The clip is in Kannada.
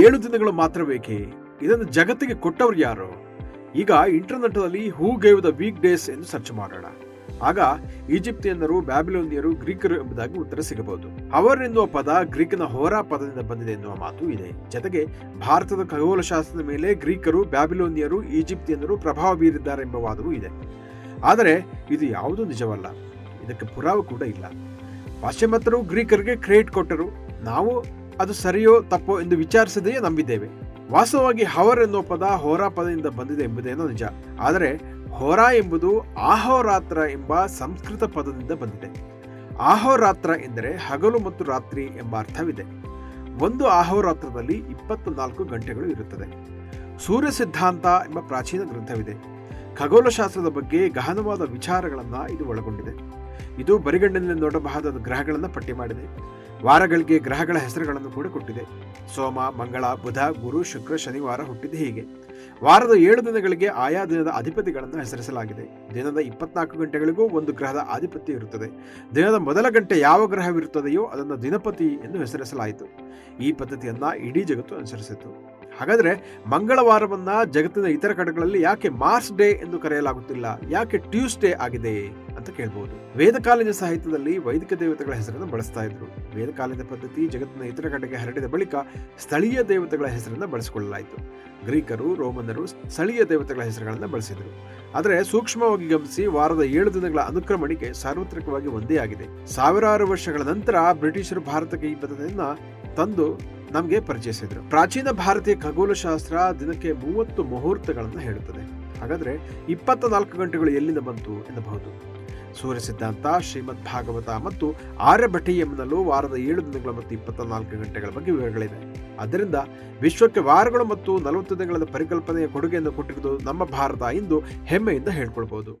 7 ದಿನಗಳು ಮಾತ್ರ ಬೇಕೇ? ಇದನ್ನು ಜಗತ್ತಿಗೆ ಕೊಟ್ಟವರು ಯಾರು? ಈಗ ಇಂಟರ್ನೆಟ್ ಅಲ್ಲಿ who gave the week days ಎಂದು ಸರ್ಚ್ ಮಾಡೋಣ. ಆಗ ಈಜಿಪ್ತಿಯನ್ನರು, ಬ್ಯಾಬಿಲೋನಿಯರು, ಗ್ರೀಕರು ಎಂಬುದಾಗಿ ಉತ್ತರ ಸಿಗಬಹುದು. ಅವರ್ ಎನ್ನುವ ಪದ ಗ್ರೀಕಿನ ಹೋರಾ ಪದದಿಂದ ಬಂದಿದೆ ಎನ್ನುವ ಮಾತು ಇದೆ. ಜೊತೆಗೆ ಭಾರತದ ಖಗೋಳಶಾಸ್ತ್ರದ ಮೇಲೆ ಗ್ರೀಕರು, ಬ್ಯಾಬಿಲೋನಿಯರು, ಈಜಿಪ್ತಿಯನ್ನರು ಪ್ರಭಾವ ಬೀರಿದ್ದಾರೆ ಎಂಬ ವಾದವೂ ಇದೆ. ಆದರೆ ಇದು ಯಾವುದೂ ನಿಜವಲ್ಲ. ಇದಕ್ಕೆ ಪುರಾವೆ ಕೂಡ ಇಲ್ಲ. ಪಾಶ್ಚಿಮಾತ್ಯರು ಗ್ರೀಕರಿಗೆ ಕ್ರೆಡಿಟ್ ಕೊಟ್ಟರು. ನಾವು ಅದು ಸರಿಯೋ ತಪ್ಪೋ ಎಂದು ವಿಚಾರಿಸದೆಯೇ ನಂಬಿದ್ದೇವೆ. ವಾಸ್ತವವಾಗಿ ಹವರ್ ಎನ್ನುವ ಪದ ಹೋರಾ ಪದದಿಂದ ಬಂದಿದೆ ಎಂಬುದೇನೋ ನಿಜ. ಆದರೆ ಹೋರಾ ಎಂಬುದು ಆಹೋರಾತ್ರ ಎಂಬ ಸಂಸ್ಕೃತ ಪದದಿಂದ ಬಂದಿದೆ. ಆಹೋರಾತ್ರ ಎಂದರೆ ಹಗಲು ಮತ್ತು ರಾತ್ರಿ ಎಂಬ ಅರ್ಥವಿದೆ. ಒಂದು ಆಹೋರಾತ್ರದಲ್ಲಿ 24 ಗಂಟೆಗಳು ಇರುತ್ತದೆ. ಸೂರ್ಯ ಸಿದ್ಧಾಂತ ಎಂಬ ಪ್ರಾಚೀನ ಗ್ರಂಥವಿದೆ. ಖಗೋಳಶಾಸ್ತ್ರದ ಬಗ್ಗೆ ಗಹನವಾದ ವಿಚಾರಗಳನ್ನು ಇದು ಒಳಗೊಂಡಿದೆ. ಇದು ಬರಿಗಣ್ಣಿನಲ್ಲಿ ನೋಡಬಹುದಾದ ಗ್ರಹಗಳನ್ನು ಪಟ್ಟಿ ಮಾಡಿದೆ. ವಾರಗಳಿಗೆ ಗ್ರಹಗಳ ಹೆಸರುಗಳನ್ನು ಕೂಡ ಕೊಟ್ಟಿದೆ. ಸೋಮ, ಮಂಗಳ, ಬುಧ, ಗುರು, ಶುಕ್ರ, ಶನಿವಾರ ಹುಟ್ಟಿದೆ. ಹೀಗೆ ವಾರದ 7 ದಿನಗಳಿಗೆ ಆಯಾ ದಿನದ ಅಧಿಪತಿಗಳನ್ನು ಹೆಸರಿಸಲಾಗಿದೆ. ದಿನದ 24 ಗಂಟೆಗಳಿಗೂ ಒಂದು ಗ್ರಹದ ಆಧಿಪತ್ಯ ಇರುತ್ತದೆ. ದಿನದ ಮೊದಲ ಗಂಟೆ ಯಾವ ಗ್ರಹವಿರುತ್ತದೆಯೋ ಅದನ್ನು ದಿನಪತಿ ಎಂದು ಹೆಸರಿಸಲಾಯಿತು. ಈ ಪದ್ಧತಿಯನ್ನ ಇಡೀ ಜಗತ್ತು ಅನುಸರಿಸಿತು. ಹಾಗಾದ್ರೆ ಮಂಗಳವಾರವನ್ನ ಜಗತ್ತಿನ ಇತರ ಕಡೆಗಳಲ್ಲಿ ಯಾಕೆ ಮಾರ್ಸ್ ಡೇ ಎಂದು ಕರೆಯಲಾಗುತ್ತಿಲ್ಲ? ಯಾಕೆ ಟ್ಯೂಸ್ಡೇ ಆಗಿದೆ ಅಂತ ಕೇಳಬಹುದು. ವೇದಕಾಲೀನ ಸಾಹಿತ್ಯದಲ್ಲಿ ವೈದಿಕ ದೇವತೆಗಳ ಹೆಸರನ್ನು ಬಳಸ್ತಾ ಇದ್ರು. ವೇದಕಾಲೀನ ಪದ್ಧತಿ ಜಗತ್ತಿನ ಇತರ ಕಡೆಗೆ ಹರಡಿದ ಬಳಿಕ ಸ್ಥಳೀಯ ದೇವತೆಗಳ ಹೆಸರನ್ನು ಬಳಸಿಕೊಳ್ಳಲಾಯಿತು. ಗ್ರೀಕರು, ರೋಮನರು ಸ್ಥಳೀಯ ದೇವತೆಗಳ ಹೆಸರುಗಳನ್ನು ಬಳಸಿದರು. ಆದರೆ ಸೂಕ್ಷ್ಮವಾಗಿ ಗಮನಿಸಿ, ವಾರದ 7 ದಿನಗಳ ಅನುಕ್ರಮಣಿಕೆ ಸಾರ್ವತ್ರಿಕವಾಗಿ ಒಂದೇ ಆಗಿದೆ. ಸಾವಿರಾರು ವರ್ಷಗಳ ನಂತರ ಬ್ರಿಟಿಷರು ಭಾರತಕ್ಕೆ ಈ ಪದ್ಧತಿಯನ್ನ ತಂದು ನಮಗೆ ಪರಿಚಯಿಸಿದ್ರು. ಪ್ರಾಚೀನ ಭಾರತೀಯ ಖಗೋಳಶಾಸ್ತ್ರ ದಿನಕ್ಕೆ 30 ಮುಹೂರ್ತಗಳನ್ನು ಹೇಳುತ್ತದೆ. ಹಾಗಾದ್ರೆ 24 ಗಂಟೆಗಳು ಎಲ್ಲಿಂದ ಬಂತು ಎನ್ನಬಹುದು. ಸೂರ್ಯ ಸಿದ್ಧಾಂತ, ಶ್ರೀಮದ್ ಭಾಗವತ ಮತ್ತು ಆರ್ಯಭಟೀಯಂನಲ್ಲೂ ವಾರದ 7 ದಿನಗಳ ಮತ್ತು 24 ಗಂಟೆಗಳ ಬಗ್ಗೆ ವಿವರಗಳಿವೆ. ಆದ್ದರಿಂದ ವಿಶ್ವಕ್ಕೆ ವಾರಗಳು ಮತ್ತು 40 ದಿನಗಳ ಪರಿಕಲ್ಪನೆಯ ಕೊಡುಗೆಯನ್ನು ಕೊಟ್ಟಿರುವುದು ನಮ್ಮ ಭಾರತ ಎಂದು ಹೆಮ್ಮೆಯಿಂದ ಹೇಳ್ಕೊಳ್ಬಹುದು.